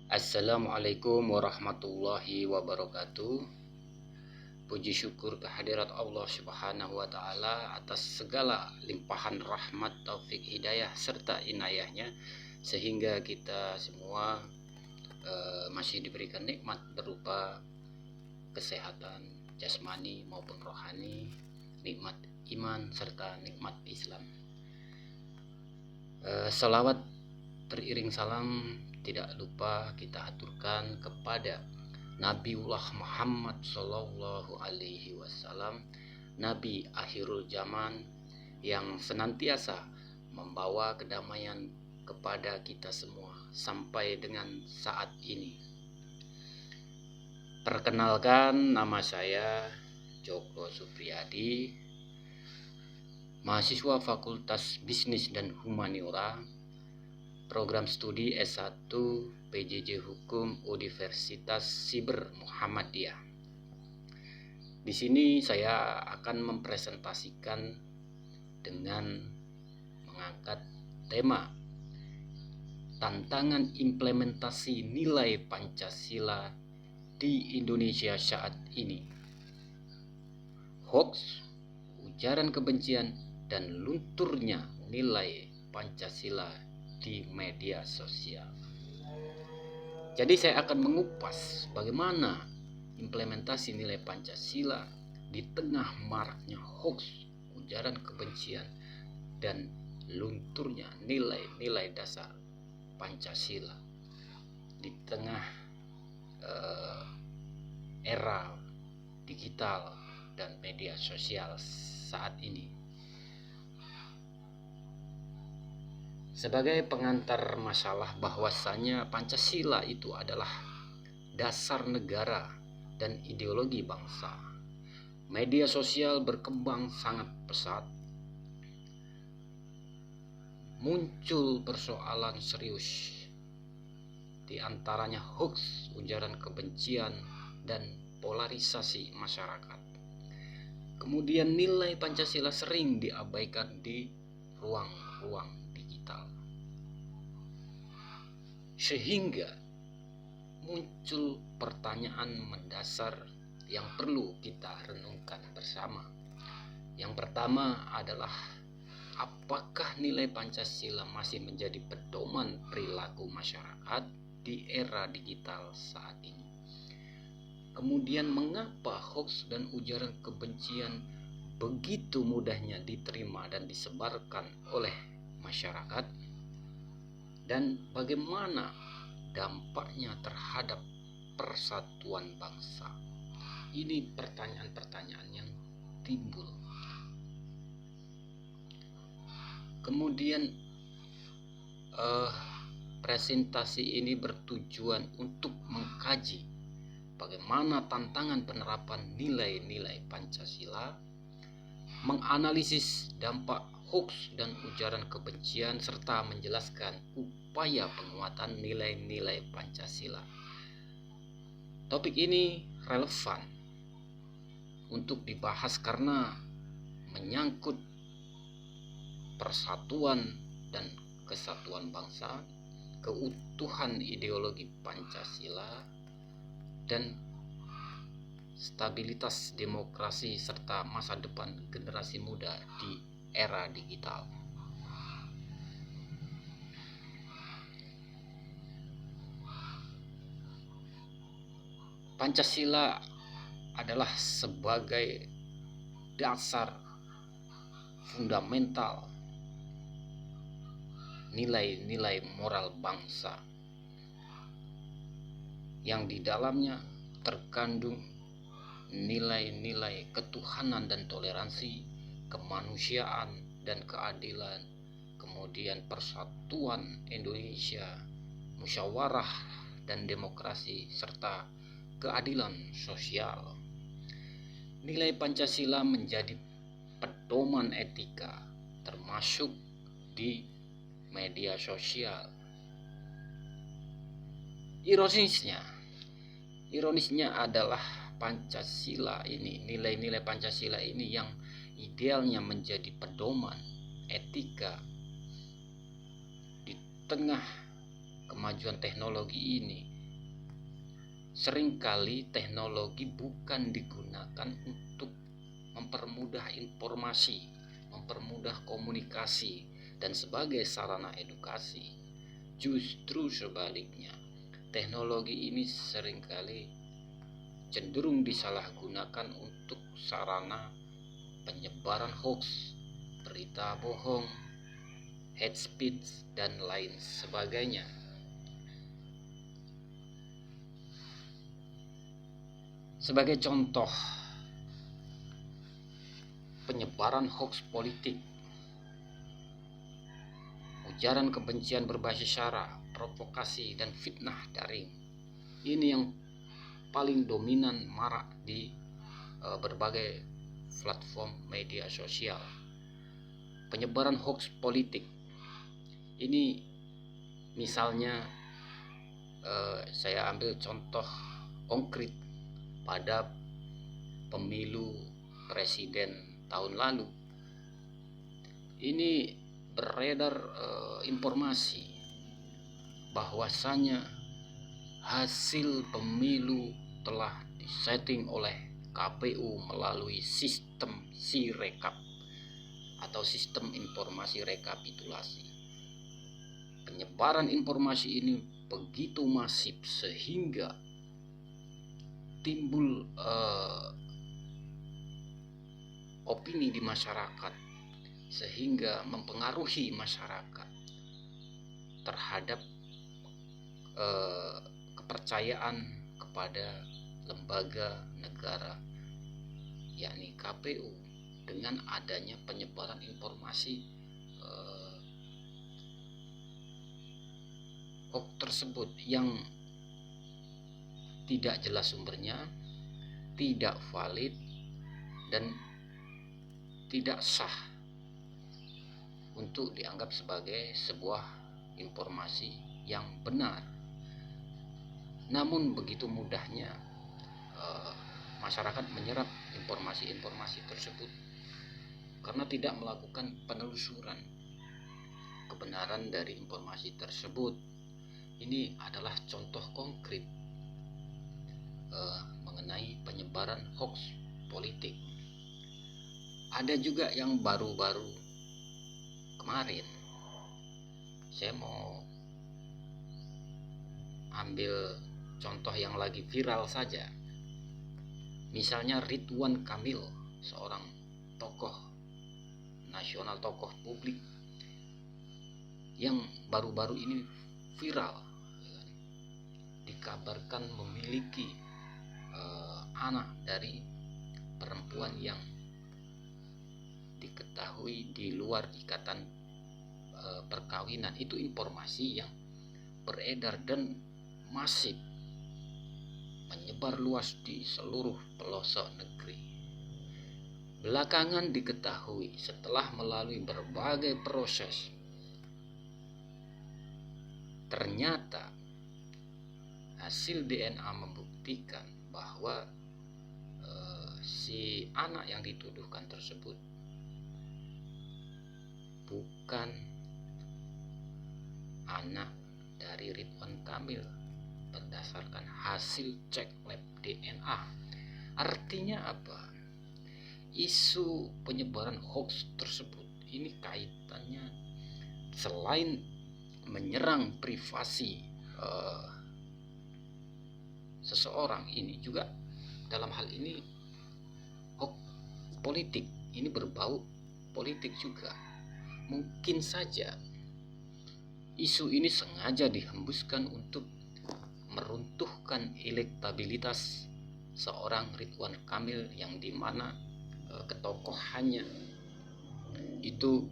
Assalamualaikum warahmatullahi wabarakatuh. Puji syukur kehadirat Allah Subhanahu wa Ta'ala atas segala limpahan rahmat, taufik, hidayah serta inayahnya, sehingga kita semua masih diberikan nikmat berupa kesehatan jasmani maupun rohani, nikmat iman serta nikmat Islam. Salawat teriring salam tidak lupa kita aturkan kepada Nabiullah Muhammad Sallallahu Alaihi Wasallam, Nabi akhirul zaman yang senantiasa membawa kedamaian kepada kita semua sampai dengan saat ini. Perkenalkan, nama saya Joko Supriyadi, mahasiswa Fakultas Bisnis dan Humaniora, program studi S1 PJJ Hukum Universitas Siber Muhammadiyah. Di sini saya akan mempresentasikan dengan mengangkat tema tantangan implementasi nilai Pancasila di Indonesia saat ini. Hoax, ujaran kebencian, dan lunturnya nilai Pancasila di media sosial. Jadi saya akan mengupas bagaimana implementasi nilai Pancasila di tengah maraknya hoax, ujaran kebencian, dan lunturnya nilai-nilai dasar Pancasila di tengah era digital dan media sosial saat ini. Sebagai pengantar masalah bahwasanya Pancasila itu adalah dasar negara dan ideologi bangsa. Media sosial berkembang sangat pesat. Muncul persoalan serius, di antaranya hoax, ujaran kebencian, dan polarisasi masyarakat. Kemudian nilai Pancasila sering diabaikan di ruang-ruang digital, sehingga muncul pertanyaan mendasar yang perlu kita renungkan bersama. Yang pertama adalah, apakah nilai Pancasila masih menjadi pedoman perilaku masyarakat di era digital saat ini? Kemudian mengapa hoax dan ujaran kebencian begitu mudahnya diterima dan disebarkan oleh masyarakat? Dan bagaimana dampaknya terhadap persatuan bangsa? Ini pertanyaan-pertanyaan yang timbul. Kemudian presentasi ini bertujuan untuk mengkaji bagaimana tantangan penerapan nilai-nilai Pancasila, menganalisis dampak hoax dan ujaran kebencian, serta menjelaskan upaya penguatan nilai-nilai Pancasila. Topik ini relevan untuk dibahas karena menyangkut persatuan dan kesatuan bangsa, keutuhan ideologi Pancasila, dan stabilitas demokrasi serta masa depan generasi muda di era digital. Pancasila adalah sebagai dasar fundamental nilai-nilai moral bangsa yang di dalamnya terkandung nilai-nilai ketuhanan dan toleransi, kemanusiaan dan keadilan, kemudian persatuan Indonesia, musyawarah dan demokrasi, serta keadilan sosial. Nilai Pancasila menjadi pedoman etika, termasuk di media sosial. Ironisnya adalah Pancasila ini, nilai-nilai Pancasila ini yang idealnya menjadi pedoman etika di tengah kemajuan teknologi ini, seringkali teknologi bukan digunakan untuk mempermudah informasi, mempermudah komunikasi, dan sebagai sarana edukasi. Justru sebaliknya, teknologi ini seringkali cenderung disalahgunakan untuk sarana penyebaran hoax, berita bohong, hate speech, dan lain sebagainya. Sebagai contoh, penyebaran hoax politik, ujaran kebencian berbasis sara, provokasi, dan fitnah daring. Ini yang paling dominan marak di berbagai platform media sosial. Penyebaran hoax politik ini misalnya saya ambil contoh konkret pada pemilu presiden tahun lalu. Ini beredar informasi bahwasanya hasil pemilu telah disetting oleh KPU melalui sistem Sirekap atau sistem informasi rekapitulasi. Penyebaran informasi ini begitu masif sehingga timbul opini di masyarakat, sehingga mempengaruhi masyarakat terhadap kepercayaan kepada lembaga negara, yakni KPU, dengan adanya penyebaran informasi hoax tersebut yang tidak jelas sumbernya, tidak valid, dan tidak sah untuk dianggap sebagai sebuah informasi yang benar. Namun begitu mudahnya masyarakat menyerap informasi-informasi tersebut karena tidak melakukan penelusuran kebenaran dari informasi tersebut. Ini adalah contoh konkret mengenai penyebaran hoax politik. Ada juga yang baru-baru kemarin, saya mau ambil contoh yang lagi viral saja. Misalnya Ridwan Kamil, seorang tokoh nasional, tokoh publik yang baru-baru ini viral, dikabarkan memiliki anak dari perempuan yang diketahui di luar ikatan perkawinan. Itu informasi yang beredar dan masif, menyebar luas di seluruh pelosok negeri. Belakangan diketahui setelah melalui berbagai proses, ternyata hasil DNA membuktikan bahwa si anak yang dituduhkan tersebut bukan anak dari Ridwan Kamil berdasarkan hasil cek lab DNA. Artinya apa? Isu penyebaran hoax tersebut ini kaitannya selain menyerang privasi seseorang, ini juga dalam hal ini hoax politik, ini berbau politik juga. Mungkin saja isu ini sengaja dihembuskan untuk meruntuhkan elektabilitas seorang Ridwan Kamil yang dimana ketokohannya itu,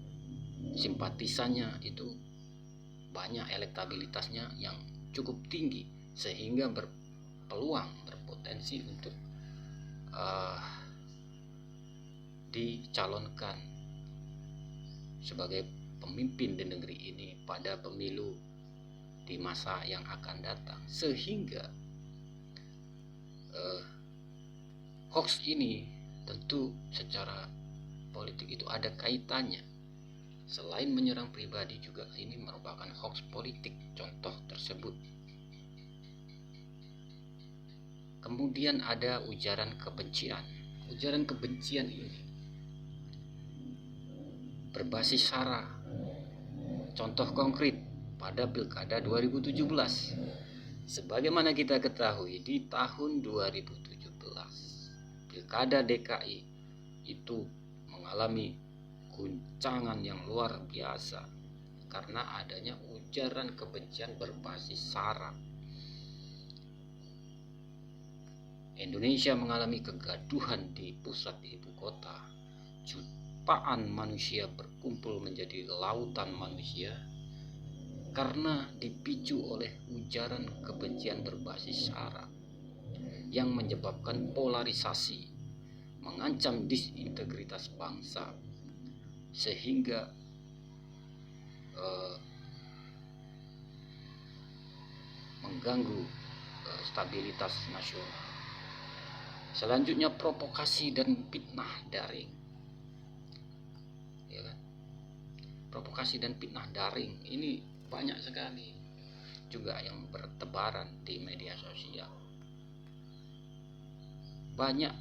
simpatisannya itu banyak, elektabilitasnya yang cukup tinggi, sehingga berpeluang, berpotensi untuk dicalonkan sebagai pemimpin di negeri ini pada pemilu di masa yang akan datang. Sehingga hoax ini tentu secara politik itu ada kaitannya. Selain menyerang pribadi, juga ini merupakan hoax politik contoh tersebut. Kemudian ada ujaran kebencian. Ujaran kebencian ini berbasis SARA. Contoh konkret pada Pilkada 2017. Sebagaimana kita ketahui, di tahun 2017 Pilkada DKI itu mengalami guncangan yang luar biasa karena adanya ujaran kebencian berbasis SARA. Indonesia mengalami kegaduhan di pusat ibu kota. Jutaan manusia berkumpul menjadi lautan manusia karena dipicu oleh ujaran kebencian berbasis SARA yang menyebabkan polarisasi, mengancam disintegritas bangsa, sehingga mengganggu stabilitas nasional. Selanjutnya provokasi dan fitnah daring. Ya kan? Provokasi dan fitnah daring ini banyak sekali juga yang bertebaran di media sosial. Banyak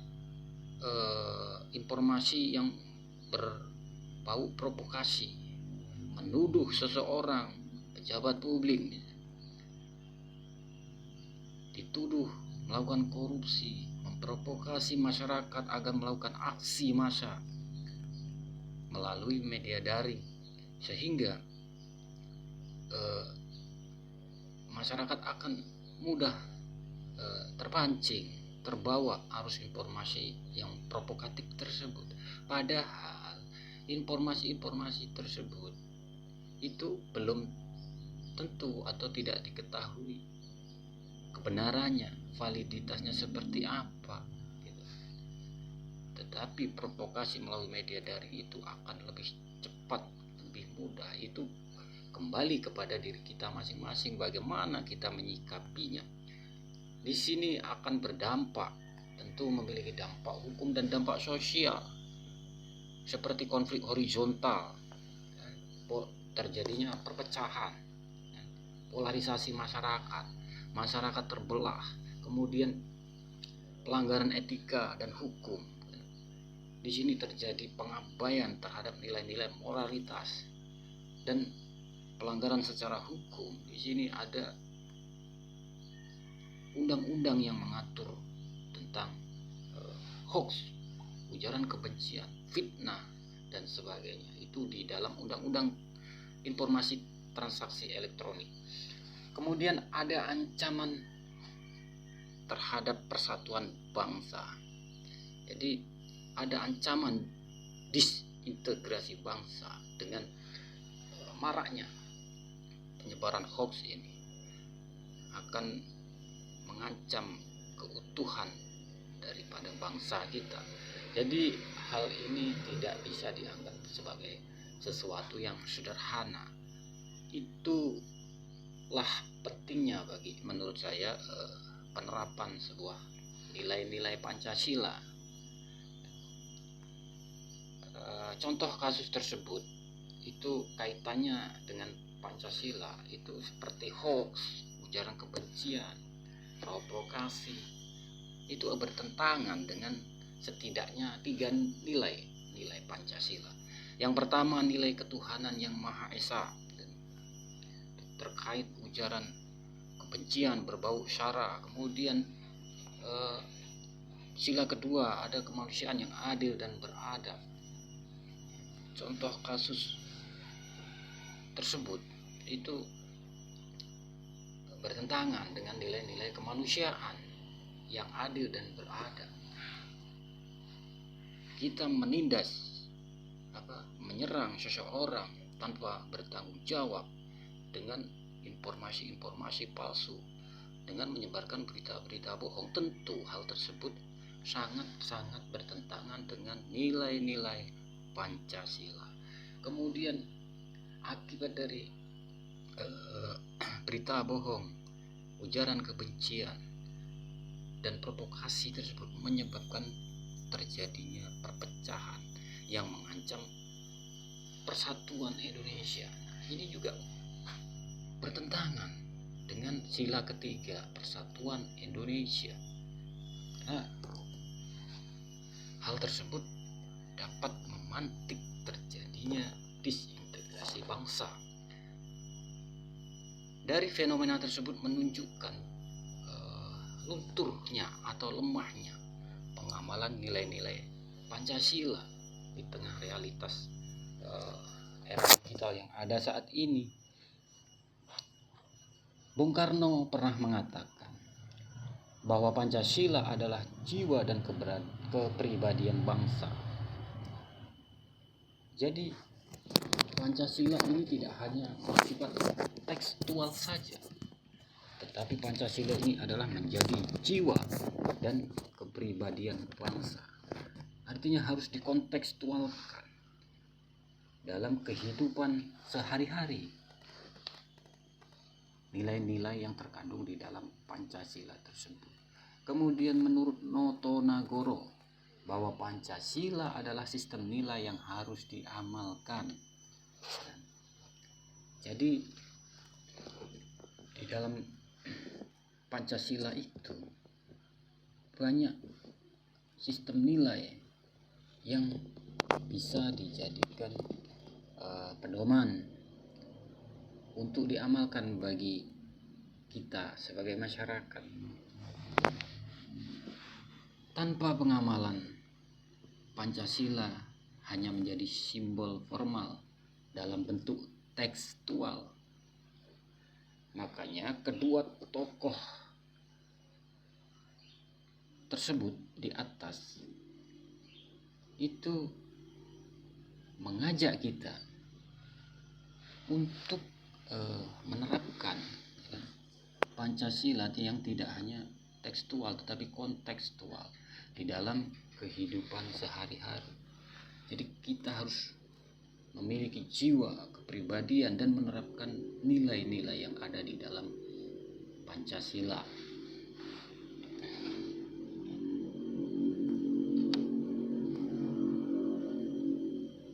informasi yang berbau provokasi, menuduh seseorang pejabat publik dituduh melakukan korupsi, memprovokasi masyarakat agar melakukan aksi massa melalui media daring, sehingga masyarakat akan mudah terpancing, terbawa arus informasi yang provokatif tersebut. Padahal informasi-informasi tersebut itu belum tentu atau tidak diketahui kebenarannya, validitasnya seperti apa gitu. Tetapi provokasi melalui media daring itu akan lebih cepat, lebih mudah. Itu kembali kepada diri kita masing-masing, bagaimana kita menyikapinya. Di sini akan berdampak, tentu memiliki dampak hukum dan dampak sosial, seperti konflik horizontal, terjadinya perpecahan, polarisasi masyarakat terbelah, kemudian pelanggaran etika dan hukum. Di sini terjadi pengabaian terhadap nilai-nilai moralitas dan pelanggaran secara hukum. Di sini ada undang-undang yang mengatur tentang hoax, ujaran kebencian, fitnah dan sebagainya. Itu di dalam undang-undang informasi transaksi elektronik. Kemudian ada ancaman terhadap persatuan bangsa. Jadi ada ancaman disintegrasi bangsa dengan maraknya penyebaran hoax ini akan mengancam keutuhan daripada bangsa kita. Jadi hal ini tidak bisa dianggap sebagai sesuatu yang sederhana. Itulah pentingnya bagi menurut saya penerapan sebuah nilai-nilai Pancasila. Contoh kasus tersebut itu kaitannya dengan Pancasila itu seperti hoax, ujaran kebencian, provokasi, itu bertentangan dengan setidaknya 3 nilai Pancasila. Yang pertama, nilai ketuhanan yang Maha Esa. Terkait ujaran kebencian berbau SARA. Kemudian sila kedua, ada kemanusiaan yang adil dan beradab. Contoh kasus tersebut itu bertentangan dengan nilai-nilai kemanusiaan yang adil dan beradab. Kita menindas, menyerang seseorang tanpa bertanggung jawab dengan informasi-informasi palsu, dengan menyebarkan berita-berita bohong. Tentu hal tersebut sangat-sangat bertentangan dengan nilai-nilai Pancasila. Kemudian akibat dari berita bohong, ujaran kebencian dan provokasi tersebut menyebabkan terjadinya perpecahan yang mengancam persatuan Indonesia. Ini juga bertentangan dengan sila ketiga, persatuan Indonesia. karena hal tersebut dapat memantik terjadinya disintegrasi bangsa. Dari fenomena tersebut menunjukkan lunturnya atau lemahnya pengamalan nilai-nilai Pancasila di tengah realitas era digital yang ada saat ini. Bung Karno pernah mengatakan bahwa Pancasila adalah jiwa dan kepribadian bangsa. Jadi Pancasila ini tidak hanya bersifat tekstual saja, tetapi Pancasila ini adalah menjadi jiwa dan kepribadian bangsa. Artinya harus dikontekstualkan dalam kehidupan sehari-hari. Nilai-nilai yang terkandung di dalam Pancasila tersebut. Kemudian menurut Noto Nagoro bahwa Pancasila adalah sistem nilai yang harus diamalkan. Jadi di dalam Pancasila itu banyak sistem nilai yang bisa dijadikan pedoman untuk diamalkan bagi kita sebagai masyarakat. Tanpa pengamalan, Pancasila hanya menjadi simbol formal dalam bentuk tekstual. Makanya kedua tokoh tersebut di atas itu mengajak kita untuk menerapkan Pancasila yang tidak hanya tekstual tetapi kontekstual di dalam kehidupan sehari-hari. Jadi kita harus memiliki jiwa, kepribadian dan menerapkan nilai-nilai yang ada di dalam Pancasila.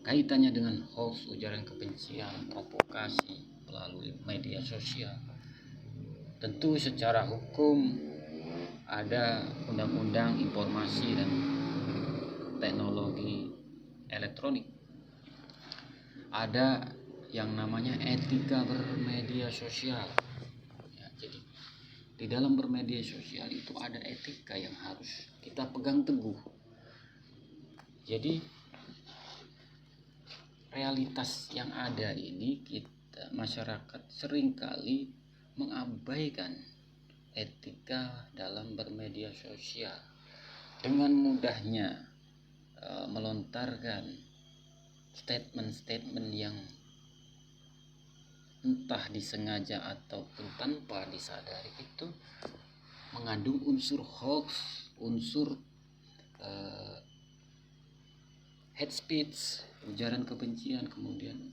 Kaitannya dengan hoax, ujaran kebencian, provokasi melalui media sosial. Tentu secara hukum ada Undang-Undang Informasi dan Teknologi Elektronik. Ada yang namanya etika bermedia sosial. Ya, jadi di dalam bermedia sosial itu ada etika yang harus kita pegang teguh. Jadi realitas yang ada ini masyarakat seringkali mengabaikan etika dalam bermedia sosial dengan mudahnya melontarkan statement-statement yang entah disengaja ataupun tanpa disadari itu mengandung unsur hoax, unsur hate speech, ujaran kebencian, kemudian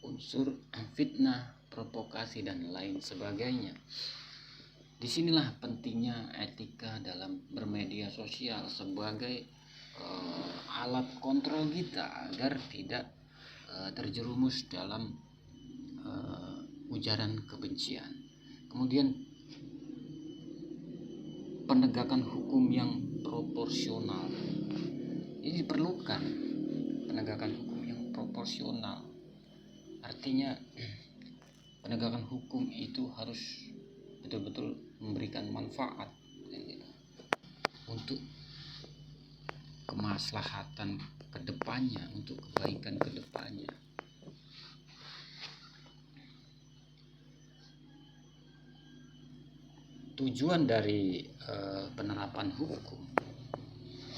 unsur fitnah, provokasi dan lain sebagainya. Disinilah pentingnya etika dalam bermedia sosial sebagai alat kontrol kita agar tidak terjerumus dalam ujaran kebencian. Kemudian penegakan hukum yang proporsional. Ini diperlukan penegakan hukum yang proporsional. Artinya penegakan hukum itu harus betul-betul memberikan manfaat untuk kemaslahatan kedepannya, untuk kebaikan kedepannya. Tujuan dari penerapan hukum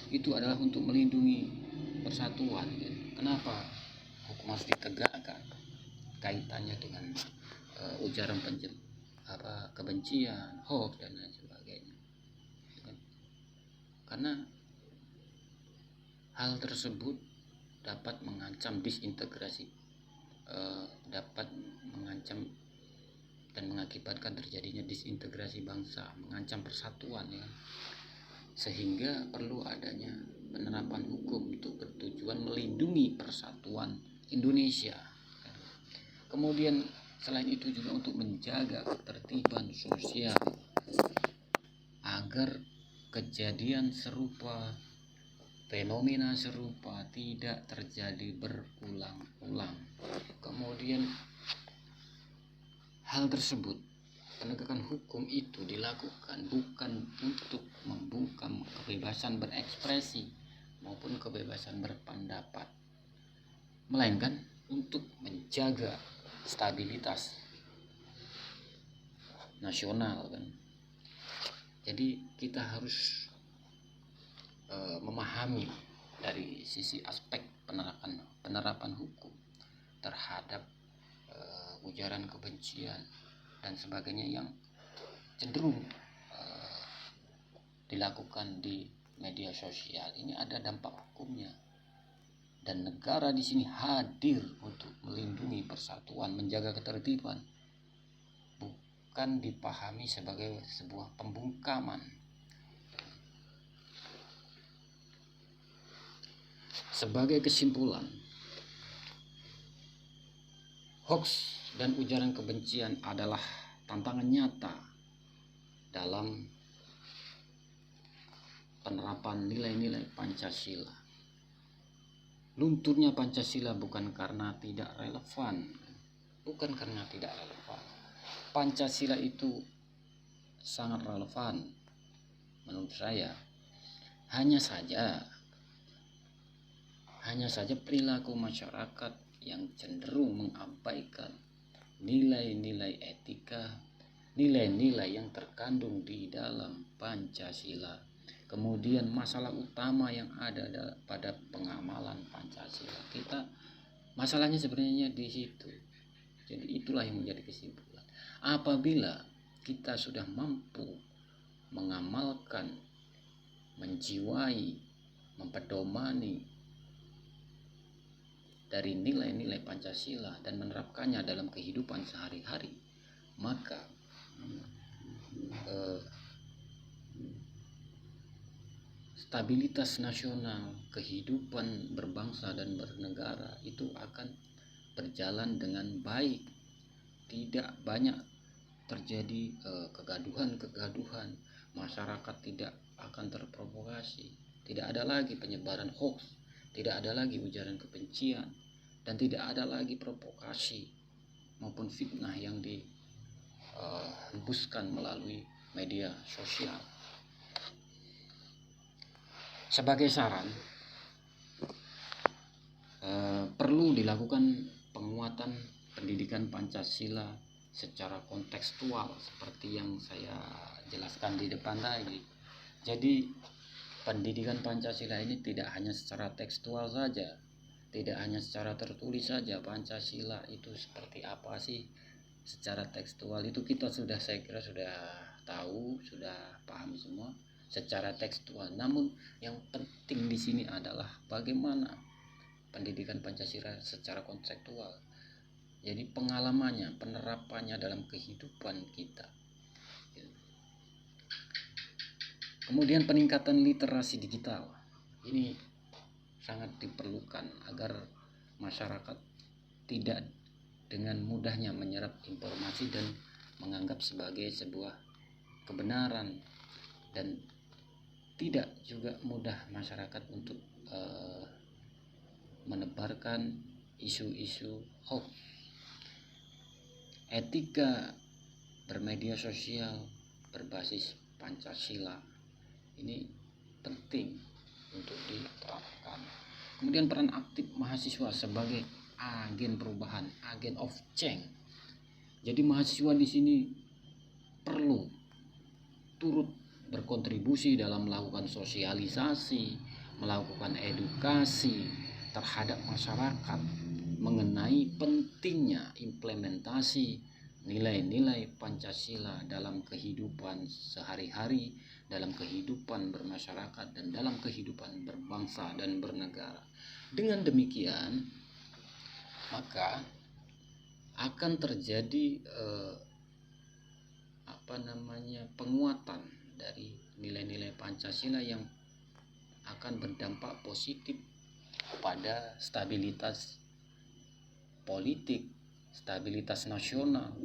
itu adalah untuk melindungi persatuan. Kenapa hukum harus ditegakkan? Kaitannya dengan ujaran kebencian, hoax dan lain sebagainya. Karena hal tersebut dapat mengancam disintegrasi, dapat mengancam dan mengakibatkan terjadinya disintegrasi bangsa, mengancam persatuan, ya. Sehingga perlu adanya penerapan hukum untuk bertujuan melindungi persatuan Indonesia. Kemudian selain itu juga untuk menjaga ketertiban sosial agar kejadian serupa, fenomena serupa tidak terjadi berulang-ulang. Kemudian hal tersebut, penegakan hukum itu dilakukan bukan untuk membungkam kebebasan berekspresi maupun kebebasan berpendapat, melainkan untuk menjaga stabilitas nasional kan. Jadi kita harus memahami dari sisi aspek penerapan hukum terhadap ujaran kebencian dan sebagainya yang cenderung dilakukan di media sosial. Ini ada dampak hukumnya, dan negara di sini hadir untuk melindungi persatuan, menjaga ketertiban, bukan dipahami sebagai sebuah pembungkaman. Sebagai kesimpulan, hoax dan ujaran kebencian adalah tantangan nyata dalam penerapan nilai-nilai Pancasila. Lunturnya Pancasila bukan karena tidak relevan, Pancasila itu sangat relevan menurut saya. Hanya saja perilaku masyarakat yang cenderung mengabaikan nilai-nilai etika, nilai-nilai yang terkandung di dalam Pancasila. Kemudian masalah utama yang ada pada pengamalan Pancasila kita, masalahnya sebenarnya di situ. Jadi itulah yang menjadi kesimpulan. Apabila kita sudah mampu mengamalkan, menjiwai, mempedomani dari nilai-nilai Pancasila dan menerapkannya dalam kehidupan sehari-hari, maka stabilitas nasional, kehidupan berbangsa dan bernegara itu akan berjalan dengan baik. Tidak banyak terjadi kegaduhan, masyarakat tidak akan terprovokasi, tidak ada lagi penyebaran hoax, tidak ada lagi ujaran kebencian, dan tidak ada lagi provokasi maupun fitnah yang dihembuskan melalui media sosial. Sebagai saran, perlu dilakukan penguatan pendidikan Pancasila secara kontekstual seperti yang saya jelaskan di depan tadi. Jadi pendidikan Pancasila ini tidak hanya secara tekstual saja, tidak hanya secara tertulis saja. Pancasila itu seperti apa sih secara tekstual itu saya kira sudah tahu, sudah paham semua secara tekstual. Namun yang penting di sini adalah bagaimana pendidikan Pancasila secara konseptual. Jadi pengalamannya, penerapannya dalam kehidupan kita. Kemudian peningkatan literasi digital. Ini sangat diperlukan agar masyarakat tidak dengan mudahnya menyerap informasi dan menganggap sebagai sebuah kebenaran, dan tidak juga mudah masyarakat untuk menebarkan isu-isu hoax. Etika bermedia sosial berbasis Pancasila ini penting untuk diterapkan. Kemudian peran aktif mahasiswa sebagai agen perubahan, agen of change. Jadi mahasiswa di sini perlu turut berkontribusi dalam melakukan sosialisasi, melakukan edukasi terhadap masyarakat mengenai pentingnya implementasi nilai-nilai Pancasila dalam kehidupan sehari-hari, dalam kehidupan bermasyarakat, dan dalam kehidupan berbangsa dan bernegara. Dengan demikian, maka akan terjadi penguatan dari nilai-nilai Pancasila yang akan berdampak positif pada stabilitas politik, stabilitas nasional.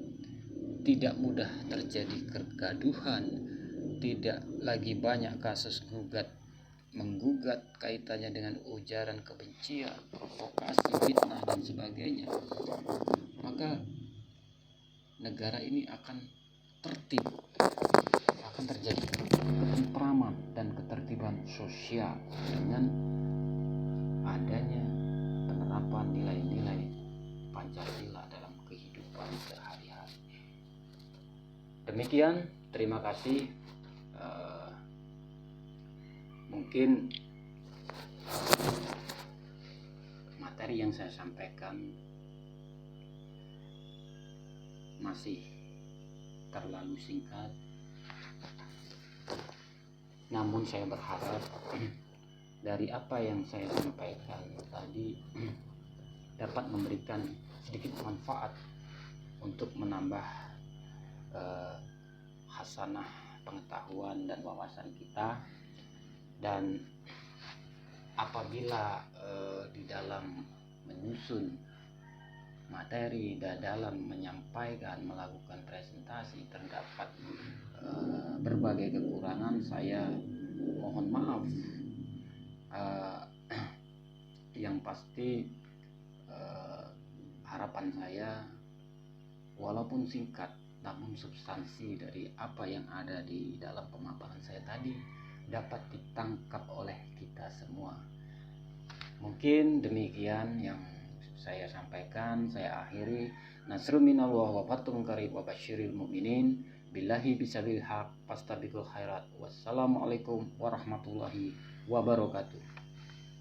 Tidak mudah terjadi kegaduhan, tidak lagi banyak kasus menggugat kaitannya dengan ujaran kebencian, provokasi, fitnah dan sebagainya, maka negara ini akan tertib, akan terjadi ketentraman dan ketertiban sosial dengan adanya penerapan nilai-nilai Pancasila dalam kehidupan sehari-hari. Demikian, terima kasih. Mungkin materi yang saya sampaikan masih terlalu singkat, namun saya berharap dari apa yang saya sampaikan tadi dapat memberikan sedikit manfaat untuk menambah hasanah pengetahuan dan wawasan kita. Dan apabila di dalam menyusun materi dan dalam menyampaikan, melakukan presentasi terdapat berbagai kekurangan, saya mohon maaf. Yang pasti harapan saya, walaupun singkat namun substansi dari apa yang ada di dalam pemaparan saya tadi dapat ditangkap oleh kita semua. Mungkin demikian yang saya sampaikan, saya akhiri. Nasrun minallah wa fathun qarib wa basyiril mu'minin. Billahi bisabil haq fastabiqul khairat. Wassalamualaikum warahmatullahi wabarakatuh.